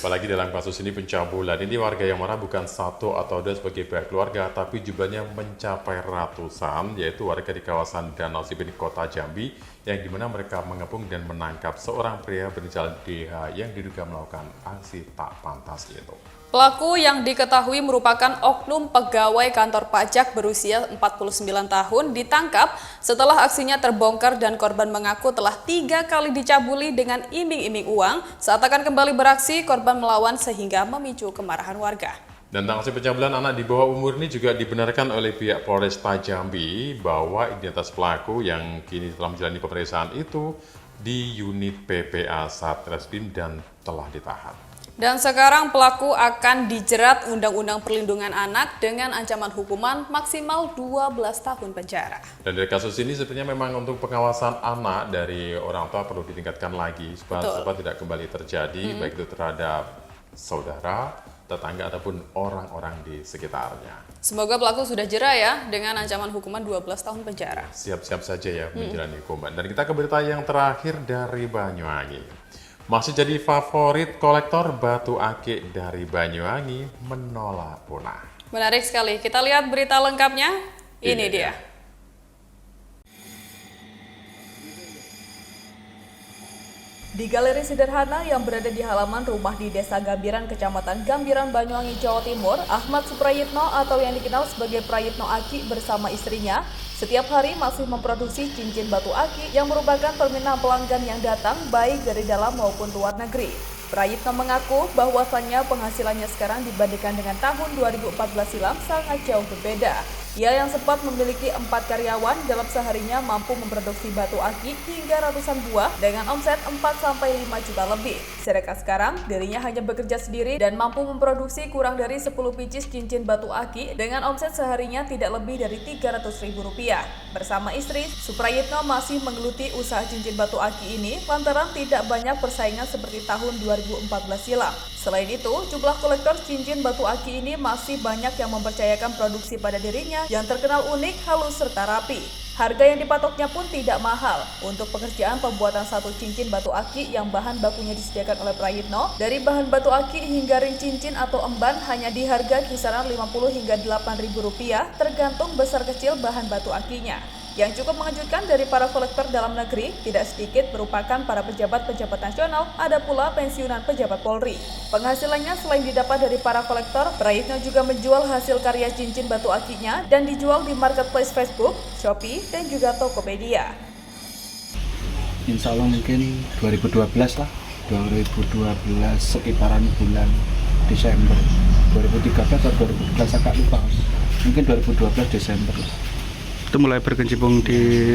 Apalagi dalam kasus ini pencabulan, ini warga yang marah bukan satu atau dua sebagai pihak keluarga, tapi jumlahnya mencapai ratusan, yaitu warga di kawasan Danau Sipin Kota Jambi, yang dimana mereka mengepung dan menangkap seorang pria berinisial DH yang diduga melakukan aksi tak pantas itu. Pelaku yang diketahui merupakan oknum pegawai kantor pajak berusia 49 tahun ditangkap setelah aksinya terbongkar dan korban mengaku telah 3 kali dicabuli dengan iming-iming uang. Saat akan kembali beraksi, korban melawan sehingga memicu kemarahan warga. Dan tentang aksi pencabulan anak di bawah umur ini juga dibenarkan oleh pihak Polresta Jambi bahwa identitas pelaku yang kini telah menjalani pemeriksaan itu di unit PPA Satreskrim dan telah ditahan. Dan sekarang pelaku akan dijerat Undang-Undang Perlindungan Anak dengan ancaman hukuman maksimal 12 tahun penjara. Dan dari kasus ini sebenarnya memang untuk pengawasan anak dari orang tua perlu ditingkatkan lagi supaya tidak kembali terjadi, baik itu terhadap saudara, tetangga ataupun orang-orang di sekitarnya. Semoga pelaku sudah jera ya dengan ancaman hukuman 12 tahun penjara. Siap-siap saja ya menjalani hukuman. Dan kita ke berita yang terakhir dari Banyuwangi. Masih jadi favorit kolektor batu akik dari Banyuwangi menolak punah. Menarik sekali. Kita lihat berita lengkapnya. Ini dia. Di galeri sederhana yang berada di halaman rumah di Desa Gambiran, Kecamatan Gambiran, Banyuwangi, Jawa Timur, Ahmad Suprayitno atau yang dikenal sebagai Prayitno Aki bersama istrinya setiap hari masih memproduksi cincin batu aki yang merupakan permintaan pelanggan yang datang baik dari dalam maupun luar negeri. Prayitno mengaku bahwasannya penghasilannya sekarang dibandingkan dengan tahun 2014 silam sangat jauh berbeda. Ia yang sempat memiliki 4 karyawan dalam seharinya mampu memproduksi batu aki hingga ratusan buah dengan omset 4-5 juta lebih. Sedangkan sekarang dirinya hanya bekerja sendiri dan mampu memproduksi kurang dari 10 pieces cincin batu aki dengan omset seharinya tidak lebih dari Rp300.000. Bersama istri, Suprayitno masih menggeluti usaha cincin batu aki ini lantaran tidak banyak persaingan seperti tahun 2014 silam. Selain itu, jumlah kolektor cincin batu aki ini masih banyak yang mempercayakan produksi pada dirinya yang terkenal unik, halus, serta rapi. Harga yang dipatoknya pun tidak mahal. Untuk pekerjaan pembuatan satu cincin batu aki yang bahan bakunya disediakan oleh Prayitno, dari bahan batu aki hingga ring cincin atau emban hanya di harga kisaran Rp50 hingga Rp8.000 tergantung besar kecil bahan batu akinya. Yang cukup mengejutkan dari para kolektor dalam negeri, tidak sedikit merupakan para pejabat-pejabat nasional, ada pula pensiunan pejabat Polri. Penghasilannya selain didapat dari para kolektor, Prayitno juga menjual hasil karya cincin batu akinya dan dijual di marketplace Facebook, Shopee, dan juga Tokopedia. Insya Allah mungkin 2012 lah, 2012 sekitaran bulan Desember, 2013 atau 2012 agak lupa, mungkin 2012 Desember lah. Itu mulai berkecimpung di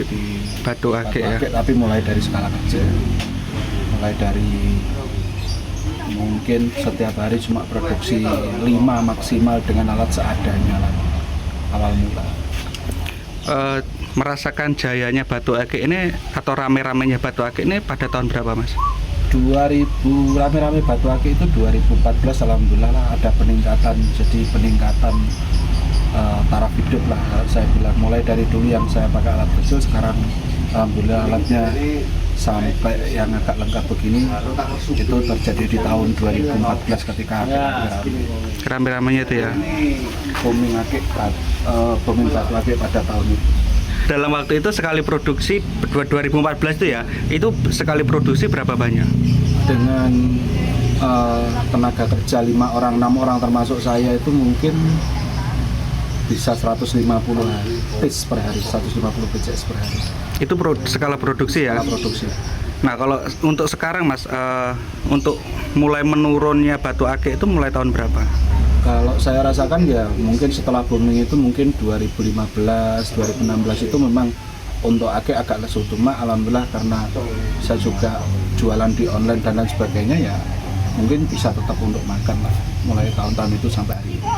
Batu Ake ya. Tapi mulai dari skala kecil. Mulai dari mungkin setiap hari cuma produksi 5 maksimal dengan alat seadanya lah awal mula. Merasakan jayanya Batu Ake ini atau rame-ramenya Batu Ake ini pada tahun berapa Mas? 2000 rame-rame Batu Ake itu 2014 alhamdulillah lah ada peningkatan, jadi peningkatan taraf hidup lah saya bilang. Mulai dari dulu yang saya pakai alat kecil, sekarang alhamdulillah alatnya sampai yang agak lengkap begini itu terjadi di tahun 2014 ketika rame-ramenya itu ya. Booming Batu Ake pada tahun itu. Dalam waktu itu sekali produksi 2014 itu ya, itu sekali produksi berapa banyak? Dengan tenaga kerja 5 orang, 6 orang termasuk saya itu mungkin bisa 150 piece per hari, 150 PCS per hari. Itu skala produksi ya? Skala produksi. Nah kalau untuk sekarang Mas, untuk mulai menurunnya Batu Ake itu mulai tahun berapa? Kalau saya rasakan ya mungkin setelah booming itu mungkin 2015, 2016 itu memang untuk Ake agak lesu. Cuma alhamdulillah karena saya juga jualan di online dan lain sebagainya ya mungkin bisa tetap untuk makan lah mulai tahun-tahun itu sampai hari ini.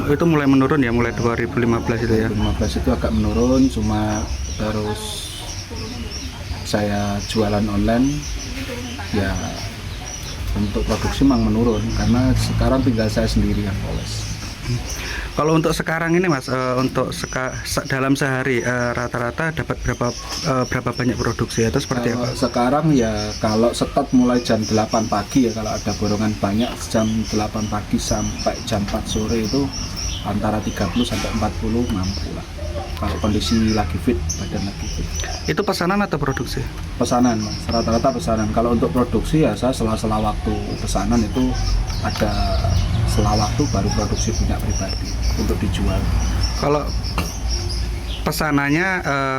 Itu mulai menurun ya, mulai 2015 itu ya? 2015 itu agak menurun, cuma terus saya jualan online ya untuk produksi memang menurun karena sekarang tinggal saya sendiri yang poles. Kalau untuk sekarang ini Mas, untuk dalam sehari rata-rata dapat berapa banyak produksi atau seperti apa? Sekarang ya kalau start mulai jam 8 pagi ya, kalau ada borongan banyak jam 8 pagi sampai jam 4 sore itu antara 30 sampai 40 mampu lah. Kalau kondisi lagi fit, badan lagi fit. Itu pesanan atau produksi? Pesanan Mas, rata-rata pesanan. Kalau untuk produksi ya saya sela-sela waktu pesanan itu ada sela waktu baru produksi punya pribadi untuk dijual. Kalau pesanannya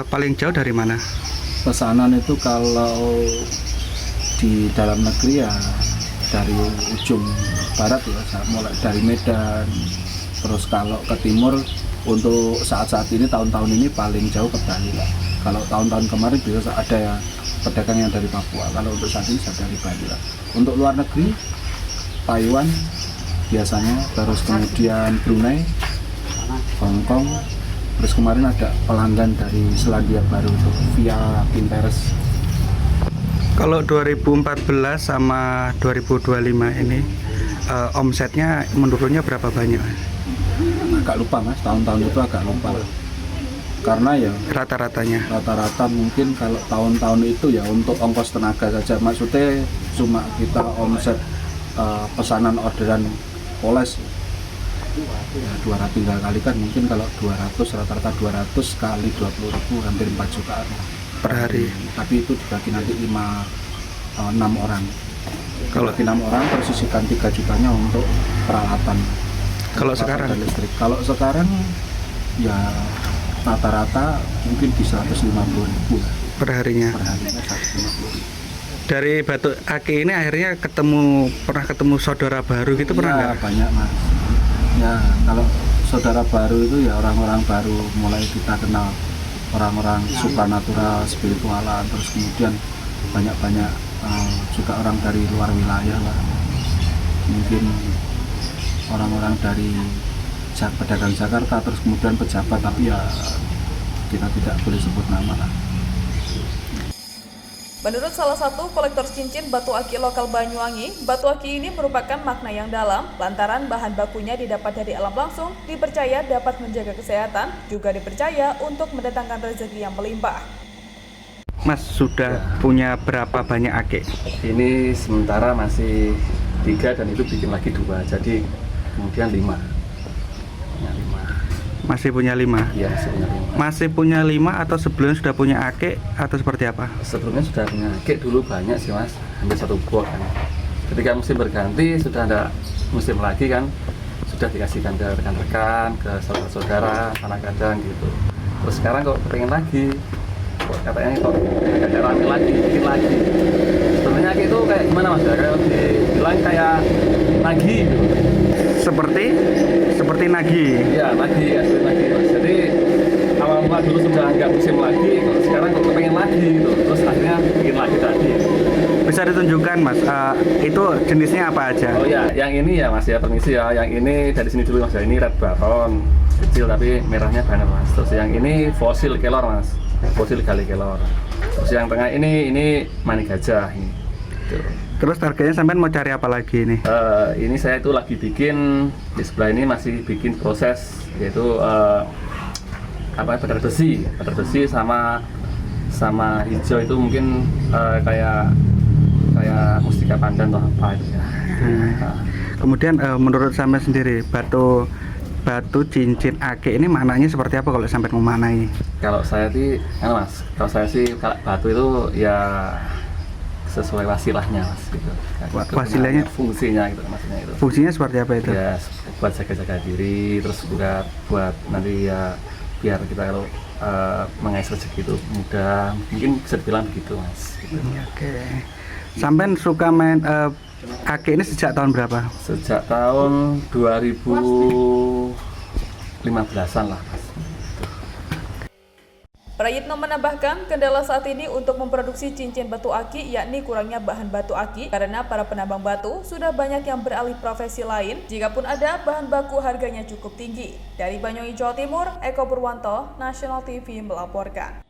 paling jauh dari mana? Pesanan itu kalau di dalam negeri ya dari ujung barat ya, mulai dari Medan. Terus kalau ke timur untuk saat-saat ini, tahun-tahun ini paling jauh ke Bali lah. Kalau tahun-tahun kemarin bisa ada ya pedagang yang dari Papua. Kalau untuk saat ini saya dari Bali lah. Untuk luar negeri Taiwan biasanya, terus kemudian Brunei, Hong Kong, terus kemarin ada pelanggan dari Selandia Baru untuk via Pinterest. Kalau 2014 sama 2025 ini omsetnya menurunnya berapa banyak? Agak lupa Mas, tahun-tahun itu agak lupa lah. Karena ya rata-rata mungkin kalau tahun-tahun itu ya untuk ongkos tenaga saja, maksudnya cuma kita omset pesanan orderan poles ya 200 tinggal kalikan, mungkin kalau 200 rata-rata 200 kali 20.000 hampir 4 jutaan per hari. Tapi itu dibagi nanti 6 orang. Kalau 6 orang tersisihkan 3 jutanya untuk peralatan. Kalau sekarang listrik. Kalau sekarang ya rata-rata mungkin di 150.000 per harinya. Dari Batu Ake ini akhirnya pernah ketemu saudara baru gitu, pernah nggak? Banyak Mas. Ya kalau saudara baru itu ya orang-orang baru, mulai kita kenal orang-orang supranatural, spiritualan, terus kemudian banyak-banyak juga orang dari luar wilayah lah. Mungkin orang-orang dari pedagang Jakarta, terus kemudian pejabat, tapi ya kita tidak boleh sebut nama lah. Menurut salah satu kolektor cincin batu aki lokal Banyuwangi, batu aki ini merupakan makna yang dalam lantaran bahan bakunya didapat dari alam langsung, dipercaya dapat menjaga kesehatan, juga dipercaya untuk mendatangkan rezeki yang melimpah. Mas sudah punya berapa banyak ake? Ini sementara masih 3 dan itu bikin lagi 2, jadi kemudian 5. Masih punya 5? Iya, masih punya 5. Masih punya 5 atau sebelumnya sudah punya ake atau seperti apa? Sebelumnya sudah punya ake dulu banyak sih Mas, hampir 1 buah kan. Ketika musim berganti sudah ada musim lagi kan, sudah dikasihkan ke rekan-rekan, ke saudara-saudara, anak kadang gitu. Terus sekarang kok pengen lagi, katanya kok agak rame lagi, bikin lagi. Sebenarnya ake itu kayak gimana Mas? Kayak dibilang kayak nagih gitu. Seperti nagih? Iya, nagih, Mas. Jadi awal Pak dulu sudah nggak musim lagi, kok sekarang kok pengen lagi gitu, terus akhirnya bikin lagi tadi. Bisa ditunjukkan Mas, itu jenisnya apa aja? Oh ya, yang ini ya Mas ya, permisi ya, yang ini dari sini dulu Mas ya, ini red baron, kecil tapi merahnya banget Mas. Terus yang ini fosil kelor Mas, fosil gali kelor. Terus yang tengah ini mani gajah ini. Gitu. Terus targetnya sampean mau cari apa lagi ini? Ini saya itu lagi bikin, di sebelah ini masih bikin proses, yaitu batar besi sama hijau itu mungkin kayak mustika pandan atau apa itu ya. Kemudian menurut sampean sendiri batu cincin ake ini maknanya seperti apa kalau sampai memaknai? Kalau saya sih, kalau saya sih batu itu ya sesuai wasilahnya Mas gitu. Wasilahnya fungsinya gitu maksudnya itu. Fungsinya seperti apa itu? Ya buat jaga-jaga diri, terus juga buat nanti ya biar kita kalau mengais rezeki itu mudah, mungkin bisa dibilang begitu Mas. Gitu. Oke. Sampean suka main ake ini sejak tahun berapa? Sejak tahun 2015-an lah Mas. Prayitno menambahkan, kendala saat ini untuk memproduksi cincin batu aki yakni kurangnya bahan batu aki karena para penambang batu sudah banyak yang beralih profesi lain. Jikapun ada, bahan baku harganya cukup tinggi. Dari Banyuwangi, Jawa Timur, Eko Purwanto, National TV melaporkan.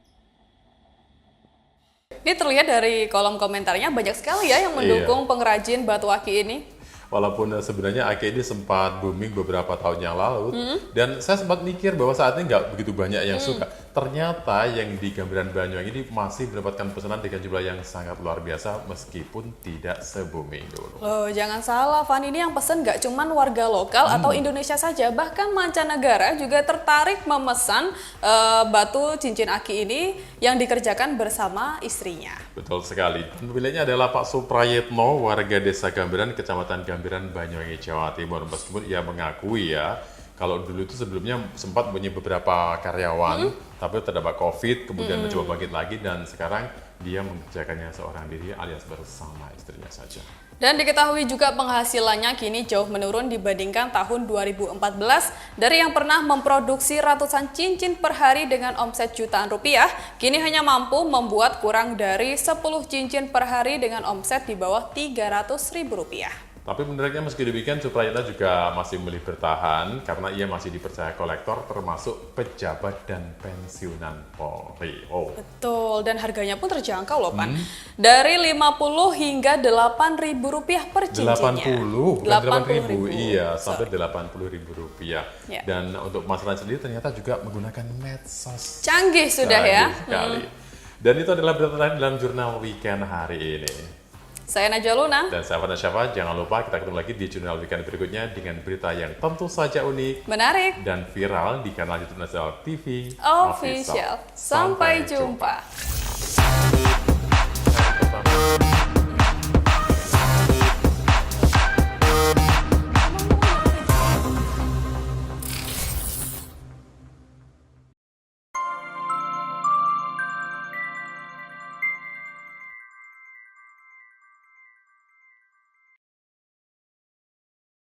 Ini terlihat dari kolom komentarnya banyak sekali ya yang mendukung pengrajin batu aki ini. Walaupun sebenarnya ake ini sempat booming beberapa tahun yang lalu, dan saya sempat mikir bahwa saat ini nggak begitu banyak yang suka. Ternyata yang di Gambiran Banyuwangi ini masih mendapatkan pesanan dengan jumlah yang sangat luar biasa meskipun tidak se-booming dulu. Loh, jangan salah, Van, ini yang pesen nggak cuman warga lokal atau Indonesia saja, bahkan mancanegara juga tertarik memesan batu cincin aki ini yang dikerjakan bersama istrinya. Betul sekali. Pemiliknya adalah Pak Suprayitno, warga Desa Gambiran, Kecamatan Gambiran, Banyuwangi, Jawa Timur. Meskipun ia mengakui ya, kalau dulu itu sebelumnya sempat punya beberapa karyawan, tapi terdapat COVID, kemudian mencoba bangkit lagi, dan sekarang dia mengerjakannya seorang diri alias bersama istrinya saja. Dan diketahui juga penghasilannya kini jauh menurun dibandingkan tahun 2014 dari yang pernah memproduksi ratusan cincin per hari dengan omset jutaan rupiah, kini hanya mampu membuat kurang dari 10 cincin per hari dengan omset di bawah Rp300.000. Tapi menariknya meski demikian, Suprayitno juga masih memilih bertahan karena ia masih dipercaya kolektor termasuk pejabat dan pensiunan Polri. Betul, dan harganya pun terjangkau loh Pan. Dari Rp50.000 hingga Rp8.000 per cincinnya. 80, bukan 8.000, iya, sampai Rp80.000. Ya. Dan untuk masalah sendiri ternyata juga menggunakan medsos. Canggih sudah ya. Sekali. Dan itu adalah berita terakhir dalam jurnal weekend hari ini. Saya Najwa Luna. Dan saya Fana Syafa. Jangan lupa kita ketemu lagi di jurnal weekend berikutnya dengan berita yang tentu saja unik, menarik, dan viral di kanal YouTube Nasional TV Official. Sampai jumpa.